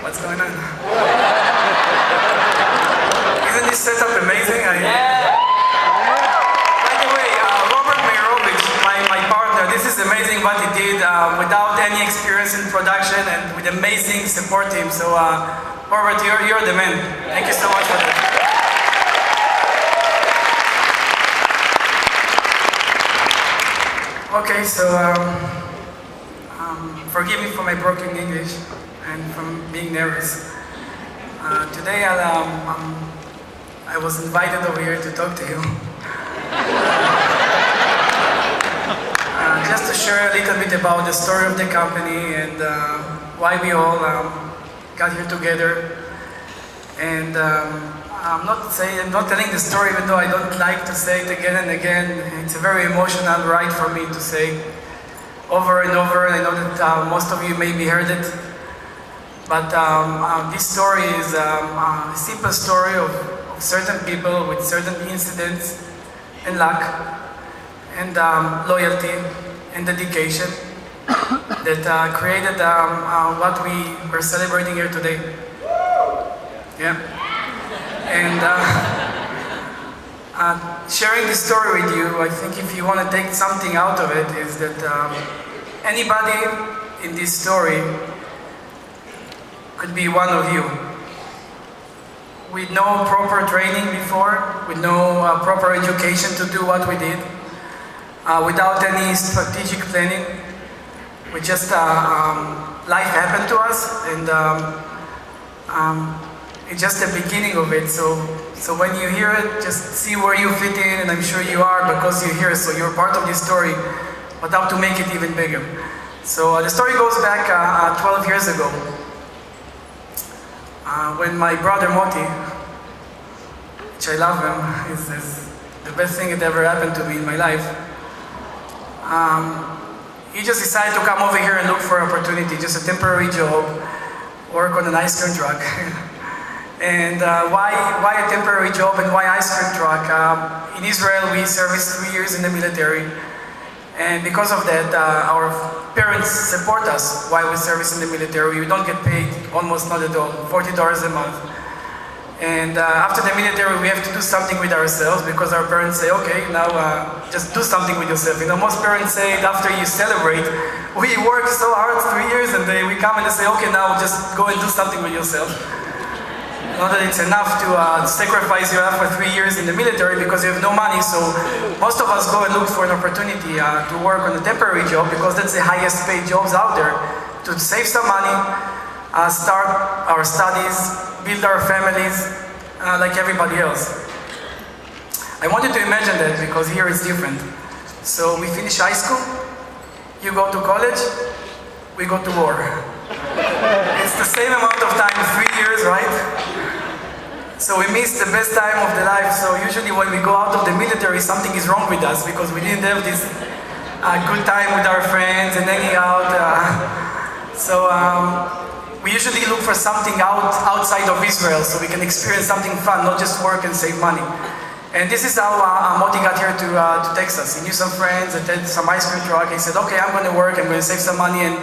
What's going on? Isn't this setup amazing? By the way, Robert Meyrovich, my partner, this is amazing what he did without any experience in production and with amazing support team. So, Robert, you're the man. Thank you so much for that. Okay, so forgive me for my broken English and from being nervous. Today I was invited over here to talk to you. Just to share a little bit about the story of the company and why we all got here together. And I'm not telling the story even though I don't like to say it again and again. It's a very emotional ride for me to say over and over. I know that most of you maybe heard it. But this story is a simple story of certain people with certain incidents and luck and loyalty and dedication that created what we are celebrating here today. Yeah. And sharing this story with you, I think if you want to take something out of it, is that anybody in this story could be one of you. With no proper training before, with no proper education to do what we did, without any strategic planning, with just life happened to us, and it's just the beginning of it. So when you hear it, just see where you fit in, and I'm sure you are because you're here, so you're part of this story, but how to make it even bigger. So the story goes back 12 years ago, when my brother Moti, which I love him, is the best thing that ever happened to me in my life. He just decided to come over here and look for an opportunity, just a temporary job, work on an ice cream truck. And why a temporary job and why ice cream truck? In Israel, we serviced 3 years in the military. And because of that, our parents support us while we service in the military. We don't get paid, almost not at all, $40 a month. And after the military, we have to do something with ourselves because our parents say, okay, now just do something with yourself. You know, most parents say after you celebrate, we worked so hard 3 years, and we come and they say, okay, now just go and do something with yourself. Not that it's enough to sacrifice your life for 3 years in the military because you have no money, so most of us go and look for an opportunity to work on a temporary job because that's the highest paid jobs out there, to save some money, start our studies, build our families like everybody else. I wanted to imagine that because here it's different. So we finish high school, you go to college, we go to war. It's the same amount of time, 3 years, right? So we miss the best time of the life. So usually when we go out of the military, something is wrong with us because we didn't have this good time with our friends and hanging out. We usually look for something outside of Israel so we can experience something fun, not just work and save money. And this is how Moti got here to Texas. He knew some friends that had some ice cream truck. He said, okay, I'm going to work, I'm going to save some money and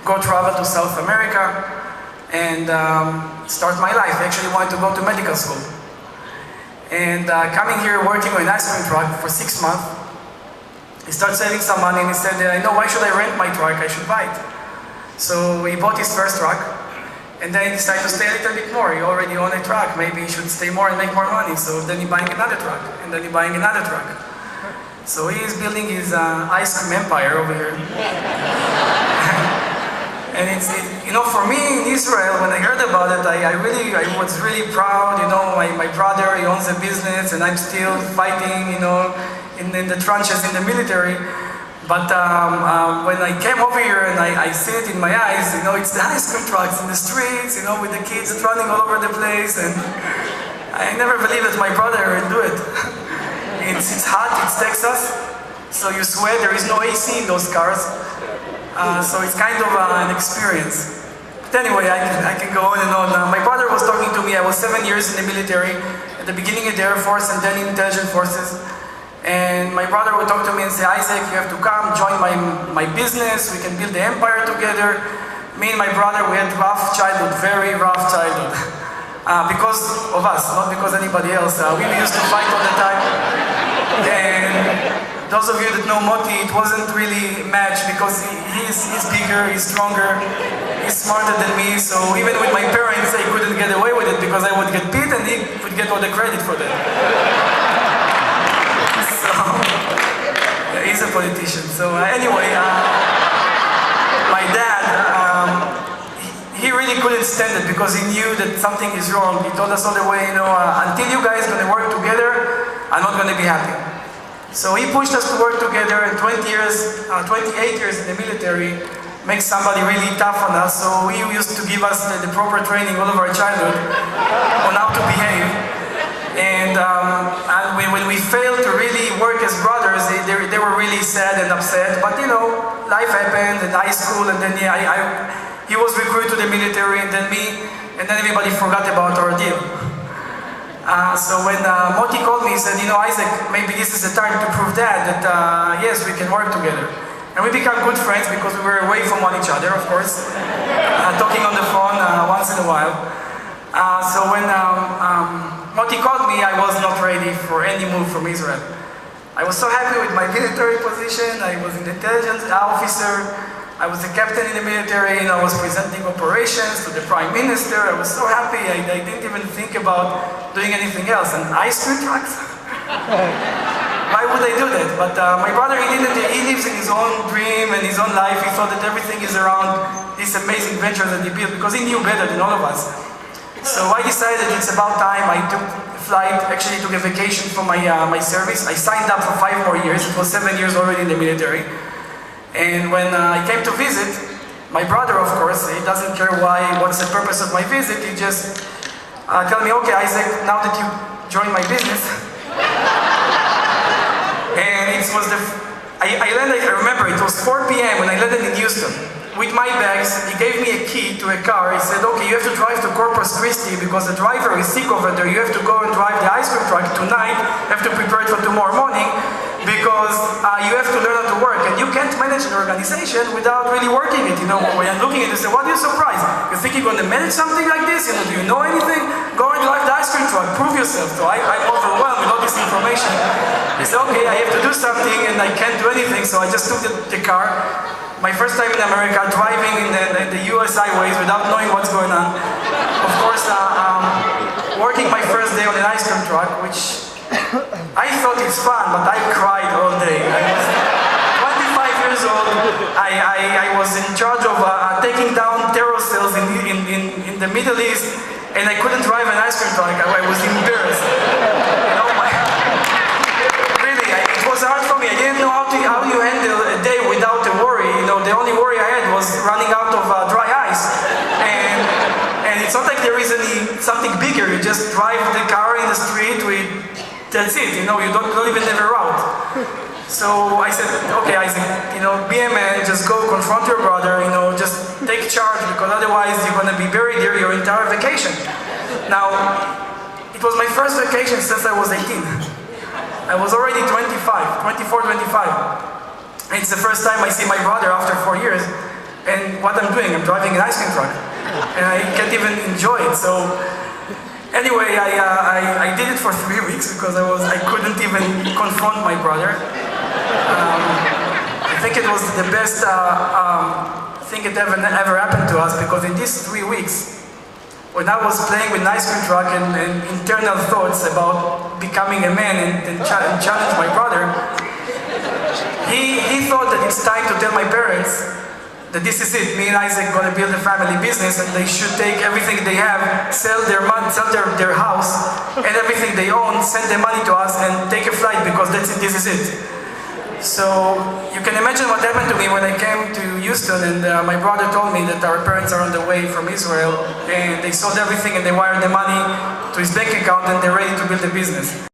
go travel to South America and start my life. I actually wanted to go to medical school. And coming here, working on an ice cream truck for 6 months, he started saving some money and he said, I know, why should I rent my truck? I should buy it. So he bought his first truck, and then he decided to stay a little bit more. He already owned a truck, maybe he should stay more and make more money. So then he's buying another truck, and then he's buying another truck. So he is building his ice cream empire over here. And for me in Israel, when I heard about it, I was really proud. My brother, he owns a business, and I'm still fighting, in the trenches in the military. But when I came over here and I see it in my eyes, it's the ice cream trucks in the streets, with the kids running all over the place, and I never believed that my brother would do it. It's hot, it's Texas, so you sweat, there is no AC in those cars, so it's kind of an experience. But anyway, I can go on and on. My brother was talking to me. I was 7 years in the military, at the beginning in the Air Force and then in intelligence forces. And my brother would talk to me and say, Isaac, you have to come, join my business, we can build the empire together. me and my brother, we had rough childhood, very rough childhood. Because of us, not because anybody else. We used to fight all the time. And those of you that know Moti, it wasn't really a match because he's bigger, he's stronger, he's smarter than me. So even with my parents, I couldn't get away with it because I would get beat and he would get all the credit for that. So, he's a politician. So anyway, my dad, he really couldn't stand it because he knew that something is wrong. He told us all the way, until you guys are going to work together, I'm not going to be happy. So he pushed us to work together, and 28 years in the military makes somebody really tough on us. So he used to give us the proper training all of our childhood on how to behave. And when we failed to really work as brothers, they were really sad and upset. But life happened in high school, and then he was recruited to the military, and then me, and then everybody forgot about our deal. So when Moti called me, he said, Izhak, maybe this is the time to prove that yes, we can work together. And we became good friends because we were away from each other, of course, talking on the phone once in a while. So when Moti called me, I was not ready for any move from Israel. I was so happy with my military position. I was an intelligence officer. I was a captain in the military, and I was presenting operations to the prime minister. I was so happy. I didn't even think about doing anything else. And ice cream trucks? Why would I do that? But my brother, he lives in his own dream and his own life. He thought that everything is around this amazing venture that he built because he knew better than all of us. So I decided it's about time. I took a flight, actually took a vacation from my service. I signed up for 5 more years. It was 7 years already in the military. And when I came to visit, my brother, of course, he doesn't care what's the purpose of my visit. He just tell me, okay, Izhak, now that you joined my business. And it was I landed, I remember, it was 4 p.m. when I landed in Houston. With my bags, he gave me a key to a car. He said, okay, you have to drive to Corpus Christi because the driver is sick over there. You have to go and drive the ice cream truck tonight. You have to prepare it for tomorrow morning because you have to learn how to work. And you can't manage an organization without really working it. When I'm looking at it, I say, what are you surprised? You think you're going to manage something like this? Do you know anything? Go and drive the ice cream truck. Prove yourself. So I'm overwhelmed with all this information. I said, okay, I have to do something and I can't do anything. So I just took the car. My first time in America, driving in the US highways without knowing what's going on. Of course, working my first day on an ice cream truck, which I thought it's fun, but I cried all day. I was 25 years old. I was in charge of taking down terror cells in the Middle East, and I couldn't drive an ice cream truck. I was embarrassed. Really, it was hard for me. I didn't know how you handle a day without a worry. The only worry I had was running out of dry ice. And it's not like there is something bigger. You just drive the car in the street that's it. You don't even have a route. So I said, okay, Izhak, be a man, just go confront your brother, just take charge because otherwise you're going to be buried here your entire vacation. Now, it was my first vacation since I was 18. I was already 24, 25. It's the first time I see my brother after 4 years, and what I'm doing, I'm driving an ice cream truck, and I can't even enjoy it. So anyway, I did it for 3 weeks because I couldn't even confront my brother. I think it was the best thing that ever happened to us because in these 3 weeks, when I was playing with an ice cream truck and internal thoughts about becoming a man and challenge my brother, He thought that it's time to tell my parents that this is it. Me and Izhak are going to build a family business and they should take everything they have, sell their money, sell their house and everything they own, send the money to us and take a flight because that's it, this is it. So you can imagine what happened to me when I came to Houston and my brother told me that our parents are on the way from Israel and they sold everything and they wired the money to his bank account and they're ready to build a business.